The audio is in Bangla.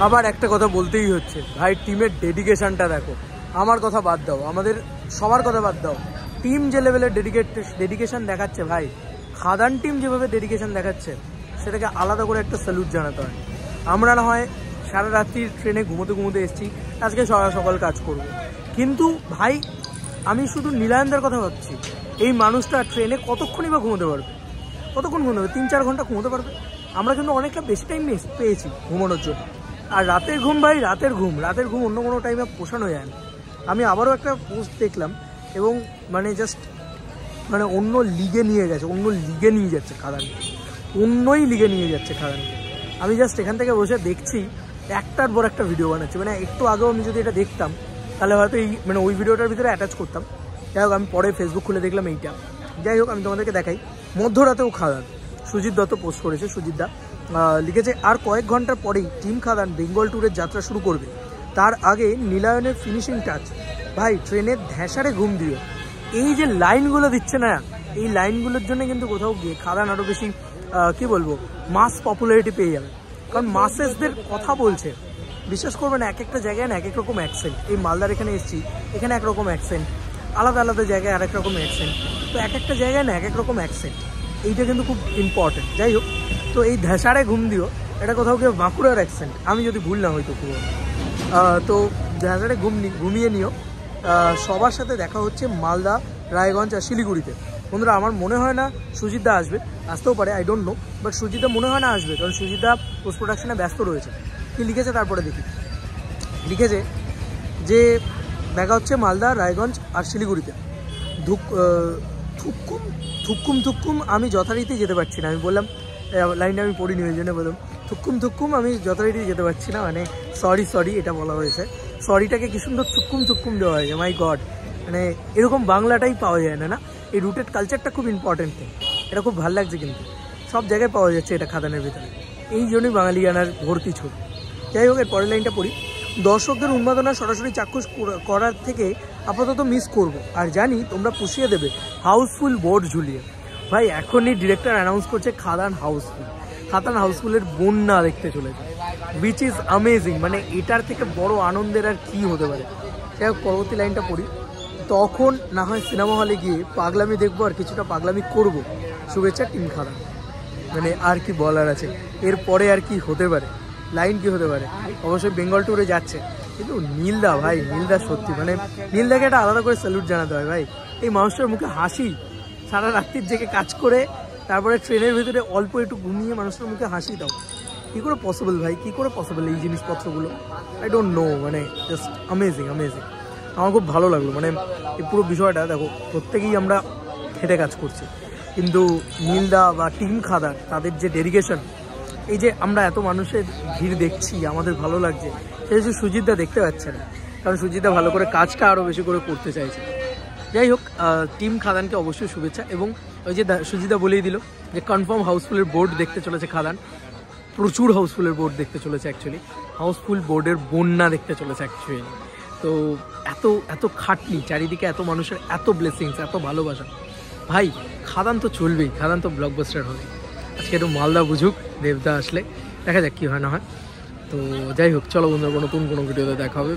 আবার একটা কথা বলতেই হচ্ছে ভাই, টিমের ডেডিকেশনটা দেখো। আমার কথা বাদ দাও, আমাদের সবার কথা বাদ দাও, টিম যে লেভেলের ডেডিকেশন দেখাচ্ছে ভাই, খাদান টিম যেভাবে ডেডিকেশন দেখাচ্ছে সেটাকে আলাদা করে একটা স্যালুট জানাতে হয়। আমরা না হয় সারা রাত্রির ট্রেনে ঘুমোতে ঘুমোতে এসেছি, আজকে সকাল কাজ করব, কিন্তু ভাই আমি শুধু নীলায়নদার কথা ভাবছি। এই মানুষটা ট্রেনে কতক্ষণই বা ঘুমোতে পারবে? কতক্ষণ ঘুমোতে পারবে? 3-4 ঘন্টা ঘুমোতে পারবে। আমরা কিন্তু অনেকটা বেশি টাইম পেয়েছি ঘুমানোর জন্য। আর রাতের ঘুম ভাই, রাতের ঘুম অন্য কোনো টাইমে পোষানো যায় না। আমি আবারও একটা পোস্ট দেখলাম এবং জাস্ট অন্য লিগে নিয়ে যাচ্ছে খাদানকে, অন্যই লিগে নিয়ে যাচ্ছে খাদানকে। আমি জাস্ট এখান থেকে বসে দেখছি, একটার পর একটা ভিডিও বানাচ্ছে। একটু আগেও আমি যদি এটা দেখতাম তাহলে হয়তো এই ওই ভিডিওটার ভিতরে অ্যাটাচ করতাম। যাই হোক, আমি পরে ফেসবুক খুলে দেখলাম এইটা। যাই হোক, আমি তোমাদেরকে দেখাই। মধ্যরাতেও খাদান, সুজিত দত্ত পোস্ট করেছে। সুজিত দা লিখেছে, আর কয়েক ঘন্টার পরেই টিম খাদান বেঙ্গল ট্যুরের যাত্রা শুরু করবে। তার আগে নীলায়নের ফিনিশিং টাচ। ভাই ট্রেনের ধ্যাসারে ঘুম দিও। এই যে লাইনগুলো দিচ্ছে না, এই লাইনগুলোর জন্য কিন্তু কোথাও গিয়ে খাদান আরও বেশি কি বলবো মাস পপুলারিটি পেয়ে যাবে। কারণ মাসেসদের কথা বলছে, বিশ্বাস করবেন এক একটা জায়গায় না এক এক রকম অ্যাকসেন্ট। এই মালদার এখানে এসেছি, এখানে একরকম অ্যাকসেন্ট, আলাদা আলাদা জায়গায় আরেক রকম অ্যাকসেন্ট। তো এক একটা জায়গায় না এক এক রকম অ্যাকসেন্ট, এইটা কিন্তু খুব ইম্পর্টেন্ট। যাই হোক, তো এই ধ্যাসারে ঘুম দিও এটা কোথাও কেউ বাঁকুড়ার অ্যাকসেন্ট, আমি যদি ভুল না হয়তো পুরো। তো ধ্যাসারে ঘুমিয়ে নিও। সবার সাথে দেখা হচ্ছে মালদা, রায়গঞ্জ আর শিলিগুড়িতে। বন্ধুরা, আমার মনে হয় না সুজিতদা আসবে, আসতেও পারে, আই ডোন্ট নো, বাট সুজিতদা মনে হয় না আসবে, কারণ সুজিতদা পোস্ট প্রোডাকশনে ব্যস্ত রয়েছে। কি লিখেছে তারপরে দেখি। লিখেছে যে দেখা হচ্ছে মালদা, রায়গঞ্জ আর শিলিগুড়িতে। থুক্কুম আমি যথারীতি যেতে পারছি না। আমি বললাম, লাইনটা আমি পড়িনি, ওই জন্য বললাম থুক্কুম আমি যথারীতি যেতে পারছি না, সরি এটা বলা হয়েছে। সরিটাকে কি সুন্দর থুক্কুম দেওয়া হয়েছে, মাই গড। এরকম বাংলাটাই পাওয়া যায় না। এই রুটেড কালচারটা খুব ইম্পর্টেন্ট থিং, এটা খুব ভালো লাগছে। কিন্তু সব জায়গায় পাওয়া যাচ্ছে এটা খাদানের ভিতরে, এই জন্যই বাঙালিয়ানার ভর্তি ছবি। যাই হোক, এর পরের লাইনটা পড়ি। দর্শকদের উন্মাদনা সরাসরি চাক্ষুষ করার থেকে আপাতত মিস করব, আর জানি তোমরা পুষিয়ে দেবে হাউসফুল বোর্ড ঝুলিয়ে। ভাই এখনই ডিরেক্টর অ্যানাউন্স করছে খাদান হাউসফুলের বন্যা দেখতে চলেছে, উইচ ইজ অ্যামেজিং। এটার থেকে বড় আনন্দের আর কি হতে পারে। যাই হোক, পরবর্তী লাইনটা পড়ি। তখন না হয় সিনেমা হলে গিয়ে পাগলামি দেখবো আর কিছুটা পাগলামি করব। শুভেচ্ছা টিম খাদান। আর কি বলার আছে, এরপরে আর কি হতে পারে, লাইন কি হতে পারে। অবশ্যই বেঙ্গল ট্যুরে যাচ্ছে, কিন্তু নীলদা ভাই, নীলদা সত্যি নীলদাকে একটা আলাদা করে স্যালুট জানাতে হয় ভাই। এই মানুষটার মুখে হাসি, সারা রাত্রির জেগে কাজ করে তারপরে ট্রেনের ভিতরে অল্প একটু ঘুমিয়ে মানুষটার মুখে হাসি দাও, কী করে পসিবল ভাই, কী করে পসিবল এই জিনিসপত্রগুলো? I don't know, just amazing. আমার খুব ভালো লাগলো। এই পুরো বিষয়টা দেখো, প্রত্যেকেই আমরা খেটে কাজ করছি, কিন্তু নীলদা বা টিম খাদান তাদের যে ডেডিকেশন, এই যে আমরা এত মানুষের ভিড় দেখছি, আমাদের ভালো লাগছে, সেই যে সুজিতদা দেখতে পাচ্ছে না, কারণ সুজিতদা ভালো করে কাজটা আরও বেশি করে করতে চাইছে। যাই হোক, টিম খাদানকে অবশ্যই শুভেচ্ছা। এবং ওই যে সুজিতদা বলেই দিল যে কনফার্ম হাউসফুলের বোর্ড দেখতে চলেছে খাদান, প্রচুর হাউসফুলের বোর্ড দেখতে চলেছে, অ্যাকচুয়ালি হাউসফুল বোর্ডের বন্যা দেখতে চলেছে অ্যাকচুয়ালি। তো এত খাটনি, চারিদিকে এত মানুষের এত ব্লেসিংস, এত ভালোবাসা, ভাই খাদান তো চলবেই, খাদান তো ব্লকবাস্টার হবে। আজকে একটু মালদা বুঝুক, দেবদা আসলে দেখা যাক কী হয় না হয়। তো যাই হোক, চলো বন্ধুরা, নতুন কোনো ভিডিওতে দেখা হবে।